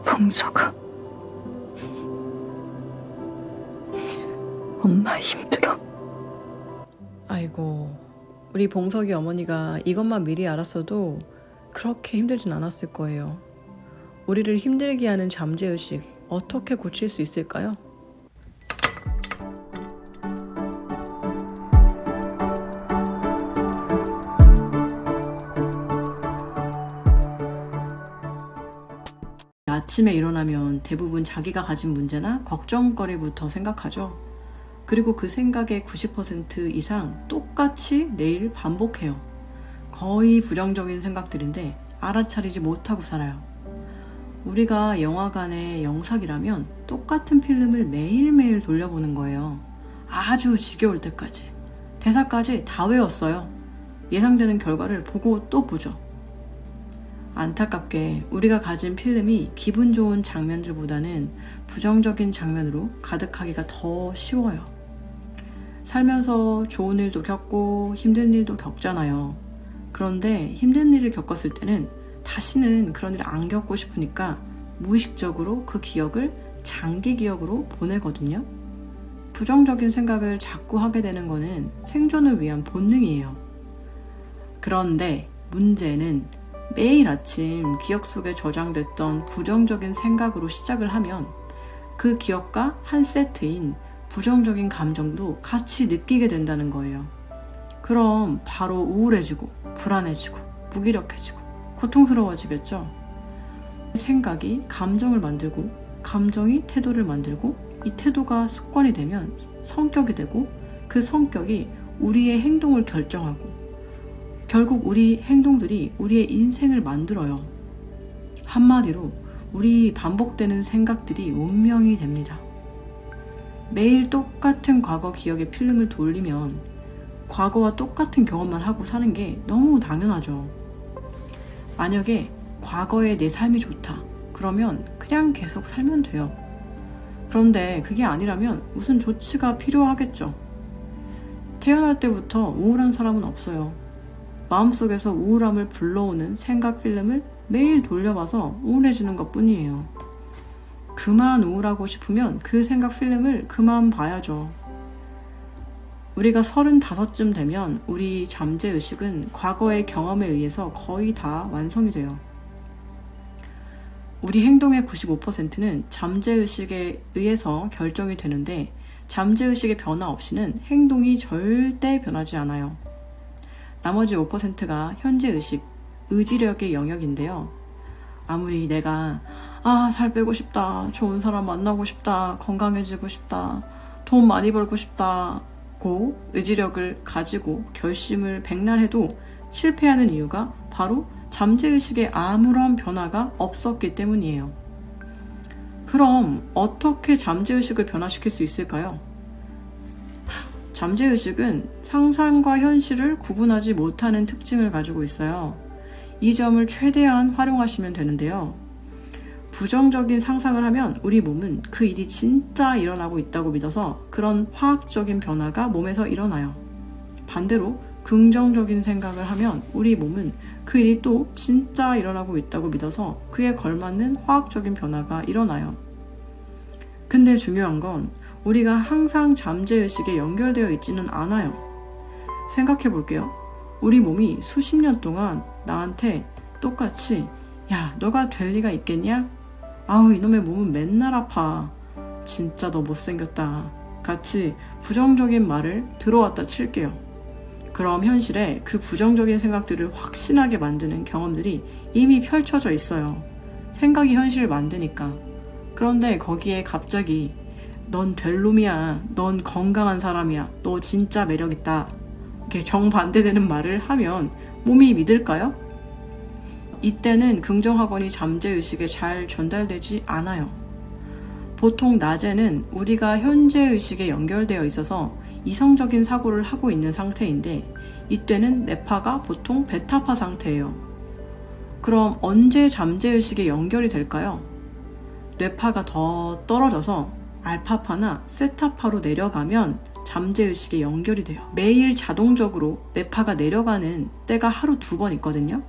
봉서가 엄마 힘들어. 아이고, 우리 봉석이 어머니가 이것만 미리 알았어도 그렇게 힘들진 않았을 거예요. 우리를 힘들게 하는 잠재의식 어떻게 고칠 수 있을까요? 아침에 일어나면 대부분 자기가 가진 문제나 걱정거리부터 생각하죠. 그리고 그 생각의 90% 이상 똑같이 내일 반복해요. 거의 부정적인 생각들인데 알아차리지 못하고 살아요. 우리가 영화관의 영삭이라면 똑같은 필름을 매일매일 돌려보는 거예요. 아주 지겨울 때까지. 대사까지 다 외웠어요. 예상되는 결과를 보고 또 보죠. 안타깝게 우리가 가진 필름이 기분 좋은 장면들보다는 부정적인 장면으로 가득하기가 더 쉬워요. 살면서 좋은 일도 겪고 힘든 일도 겪잖아요. 그런데 힘든 일을 겪었을 때는 다시는 그런 일을 안 겪고 싶으니까 무의식적으로 그 기억을 장기 기억으로 보내거든요. 부정적인 생각을 자꾸 하게 되는 거는 생존을 위한 본능이에요. 그런데 문제는 매일 아침 기억 속에 저장됐던 부정적인 생각으로 시작을 하면 그 기억과 한 세트인 부정적인 감정도 같이 느끼게 된다는 거예요. 그럼 바로 우울해지고 불안해지고 무기력해지고 고통스러워지겠죠. 생각이 감정을 만들고 감정이 태도를 만들고 이 태도가 습관이 되면 성격이 되고 그 성격이 우리의 행동을 결정하고 결국 우리 행동들이 우리의 인생을 만들어요. 한마디로 우리 반복되는 생각들이 운명이 됩니다. 매일 똑같은 과거 기억의 필름을 돌리면 과거와 똑같은 경험만 하고 사는 게 너무 당연하죠. 만약에 과거의 내 삶이 좋다. 그러면 그냥 계속 살면 돼요. 그런데 그게 아니라면 무슨 조치가 필요하겠죠. 태어날 때부터 우울한 사람은 없어요. 마음속에서 우울함을 불러오는 생각 필름을 매일 돌려봐서 우울해지는 것 뿐이에요. 그만 우울하고 싶으면 그 생각 필름을 그만 봐야죠. 우리가 35쯤 되면 우리 잠재의식은 과거의 경험에 의해서 거의 다 완성이 돼요. 우리 행동의 95%는 잠재의식에 의해서 결정이 되는데 잠재의식의 변화 없이는 행동이 절대 변하지 않아요. 나머지 5%가 현재의식, 의지력의 영역인데요. 아무리 내가 살 빼고 싶다, 좋은 사람 만나고 싶다, 건강해지고 싶다, 돈 많이 벌고 싶다고 의지력을 가지고 결심을 백날 해도 실패하는 이유가 바로 잠재의식에 아무런 변화가 없었기 때문이에요. 그럼 어떻게 잠재의식을 변화시킬 수 있을까요? 잠재의식은 상상과 현실을 구분하지 못하는 특징을 가지고 있어요. 이 점을 최대한 활용하시면 되는데요. 부정적인 상상을 하면 우리 몸은 그 일이 진짜 일어나고 있다고 믿어서 그런 화학적인 변화가 몸에서 일어나요. 반대로 긍정적인 생각을 하면 우리 몸은 그 일이 또 진짜 일어나고 있다고 믿어서 그에 걸맞는 화학적인 변화가 일어나요. 근데 중요한 건 우리가 항상 잠재의식에 연결되어 있지는 않아요. 생각해 볼게요. 우리 몸이 수십 년 동안 나한테 똑같이 야, 너가 될 리가 있겠냐? 아우, 이놈의 몸은 맨날 아파. 진짜 너 못생겼다. 같이 부정적인 말을 들어왔다 칠게요. 그럼 현실에 그 부정적인 생각들을 확신하게 만드는 경험들이 이미 펼쳐져 있어요. 생각이 현실을 만드니까. 그런데 거기에 갑자기 넌 될 놈이야. 넌 건강한 사람이야. 너 진짜 매력있다. 이렇게 정반대되는 말을 하면 몸이 믿을까요? 이때는 긍정학원이 잠재의식에 잘 전달되지 않아요. 보통 낮에는 우리가 현재의식에 연결되어 있어서 이성적인 사고를 하고 있는 상태인데 이때는 뇌파가 보통 베타파 상태예요. 그럼 언제 잠재의식에 연결이 될까요? 뇌파가 더 떨어져서 알파파나 세타파로 내려가면 잠재의식에 연결이 돼요. 매일 자동적으로 뇌파가 내려가는 때가 하루 2번 있거든요.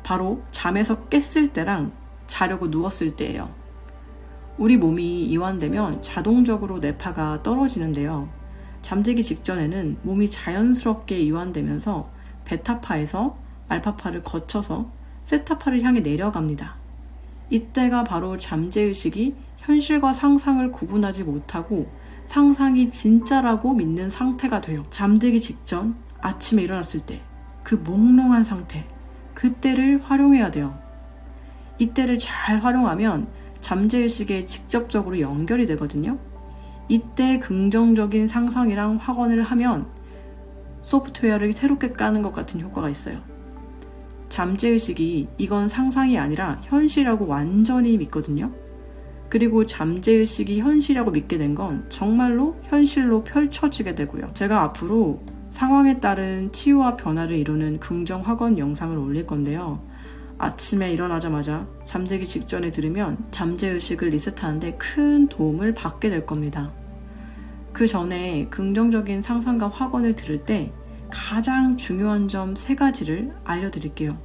바로 잠에서 깼을 때랑 자려고 누웠을 때예요. 우리 몸이 이완되면 자동적으로 뇌파가 떨어지는데요. 잠들기 직전에는 몸이 자연스럽게 이완되면서 베타파에서 알파파를 거쳐서 세타파를 향해 내려갑니다. 이때가 바로 잠재의식이 현실과 상상을 구분하지 못하고 상상이 진짜라고 믿는 상태가 돼요. 잠들기 직전 아침에 일어났을 때 그 몽롱한 상태, 그때를 활용해야 돼요. 이때를 잘 활용하면 잠재의식에 직접적으로 연결이 되거든요. 이때 긍정적인 상상이랑 확언을 하면 소프트웨어를 새롭게 까는 것 같은 효과가 있어요. 잠재의식이 이건 상상이 아니라 현실이라고 완전히 믿거든요. 그리고 잠재의식이 현실이라고 믿게 된 건 정말로 현실로 펼쳐지게 되고요. 제가 앞으로 상황에 따른 치유와 변화를 이루는 긍정 확언 영상을 올릴 건데요. 아침에 일어나자마자 잠들기 직전에 들으면 잠재의식을 리셋하는데 큰 도움을 받게 될 겁니다. 그 전에 긍정적인 상상과 확언을 들을 때 가장 중요한 점 3가지를 알려드릴게요.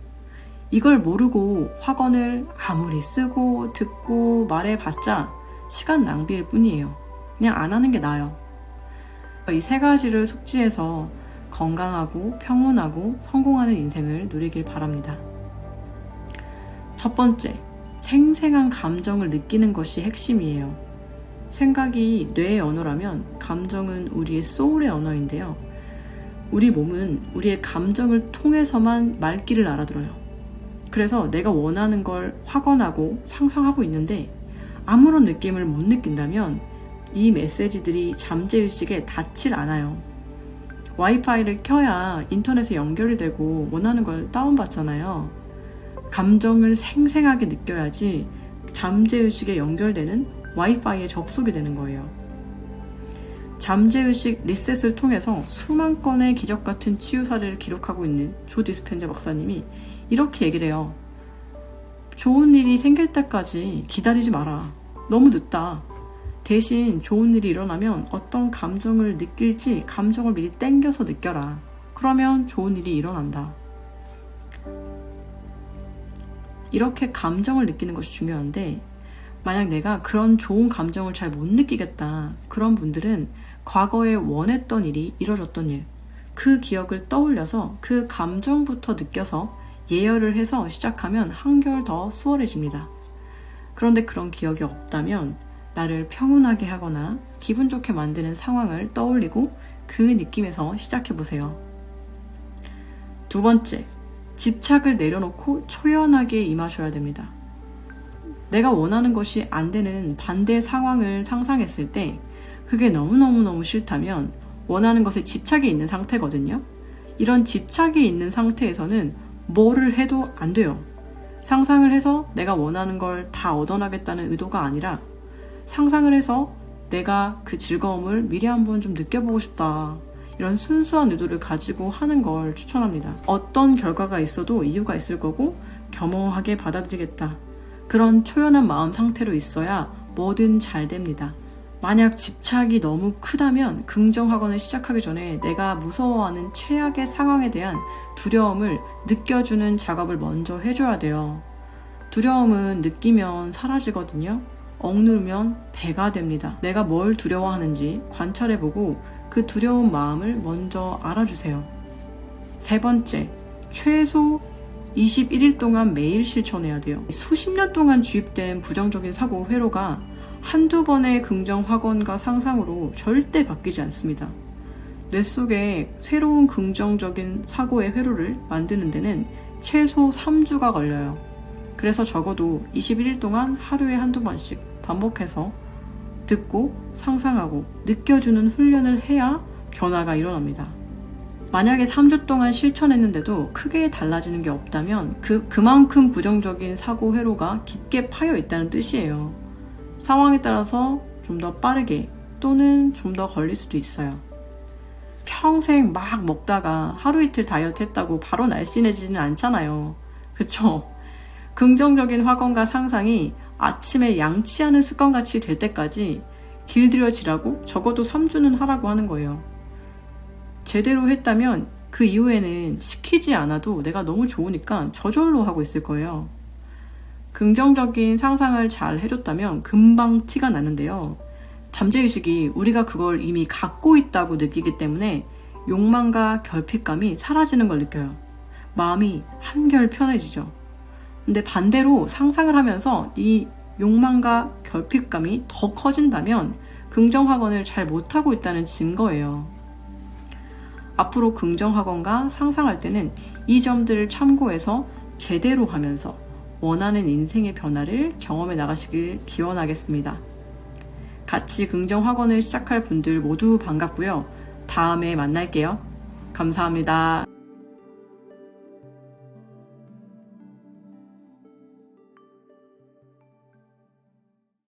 이걸 모르고 확언을 아무리 쓰고 듣고 말해봤자 시간 낭비일 뿐이에요. 그냥 안 하는 게 나아요. 이 3가지를 숙지해서 건강하고 평온하고 성공하는 인생을 누리길 바랍니다. 첫 번째, 생생한 감정을 느끼는 것이 핵심이에요. 생각이 뇌의 언어라면 감정은 우리의 소울의 언어인데요. 우리 몸은 우리의 감정을 통해서만 말귀를 알아들어요. 그래서 내가 원하는 걸 확언하고 상상하고 있는데 아무런 느낌을 못 느낀다면 이 메시지들이 잠재의식에 닿질 않아요. 와이파이를 켜야 인터넷에 연결이 되고 원하는 걸 다운받잖아요. 감정을 생생하게 느껴야지 잠재의식에 연결되는 와이파이에 접속이 되는 거예요. 잠재의식 리셋을 통해서 수만 건의 기적 같은 치유 사례를 기록하고 있는 조 디스펜자 박사님이 이렇게 얘기를 해요. 좋은 일이 생길 때까지 기다리지 마라. 너무 늦다. 대신 좋은 일이 일어나면 어떤 감정을 느낄지 감정을 미리 땡겨서 느껴라. 그러면 좋은 일이 일어난다. 이렇게 감정을 느끼는 것이 중요한데 만약 내가 그런 좋은 감정을 잘 못 느끼겠다. 그런 분들은 과거에 원했던 일이 이뤄졌던 일, 그 기억을 떠올려서 그 감정부터 느껴서 예열을 해서 시작하면 한결 더 수월해집니다. 그런데 그런 기억이 없다면 나를 평온하게 하거나 기분 좋게 만드는 상황을 떠올리고 그 느낌에서 시작해보세요. 두 번째, 집착을 내려놓고 초연하게 임하셔야 됩니다. 내가 원하는 것이 안 되는 반대 상황을 상상했을 때 그게 너무너무 싫다면 원하는 것에 집착이 있는 상태거든요. 이런 집착이 있는 상태에서는 뭐를 해도 안 돼요. 상상을 해서 내가 원하는 걸 다 얻어나겠다는 의도가 아니라 상상을 해서 내가 그 즐거움을 미리 한번 좀 느껴보고 싶다. 이런 순수한 의도를 가지고 하는 걸 추천합니다. 어떤 결과가 있어도 이유가 있을 거고 겸허하게 받아들이겠다. 그런 초연한 마음 상태로 있어야 뭐든 잘 됩니다. 만약 집착이 너무 크다면 긍정학원을 시작하기 전에 내가 무서워하는 최악의 상황에 대한 두려움을 느껴주는 작업을 먼저 해줘야 돼요. 두려움은 느끼면 사라지거든요. 억누르면 배가 됩니다. 내가 뭘 두려워하는지 관찰해보고 그 두려운 마음을 먼저 알아주세요. 세 번째, 최소 21일 동안 매일 실천해야 돼요. 수십 년 동안 주입된 부정적인 사고 회로가 한두 번의 긍정 확언과 상상으로 절대 바뀌지 않습니다. 뇌 속에 새로운 긍정적인 사고의 회로를 만드는 데는 최소 3주가 걸려요. 그래서 적어도 21일 동안 하루에 한두 번씩 반복해서 듣고 상상하고 느껴주는 훈련을 해야 변화가 일어납니다. 만약에 3주 동안 실천했는데도 크게 달라지는 게 없다면 그만큼 부정적인 사고 회로가 깊게 파여 있다는 뜻이에요. 상황에 따라서 좀 더 빠르게 또는 좀 더 걸릴 수도 있어요. 평생 막 먹다가 하루 이틀 다이어트 했다고 바로 날씬해지지는 않잖아요. 그쵸? 긍정적인 확언과 상상이 아침에 양치하는 습관같이 될 때까지 길들여지라고 적어도 3주는 하라고 하는 거예요. 제대로 했다면 그 이후에는 시키지 않아도 내가 너무 좋으니까 저절로 하고 있을 거예요. 긍정적인 상상을 잘 해줬다면 금방 티가 나는데요. 잠재의식이 우리가 그걸 이미 갖고 있다고 느끼기 때문에 욕망과 결핍감이 사라지는 걸 느껴요. 마음이 한결 편해지죠. 근데 반대로 상상을 하면서 이 욕망과 결핍감이 더 커진다면 긍정학원을 잘 못하고 있다는 증거예요. 앞으로 긍정학원과 상상할 때는 이 점들을 참고해서 제대로 하면서 원하는 인생의 변화를 경험해 나가시길 기원하겠습니다. 같이 긍정학원을 시작할 분들 모두 반갑고요. 다음에 만날게요. 감사합니다.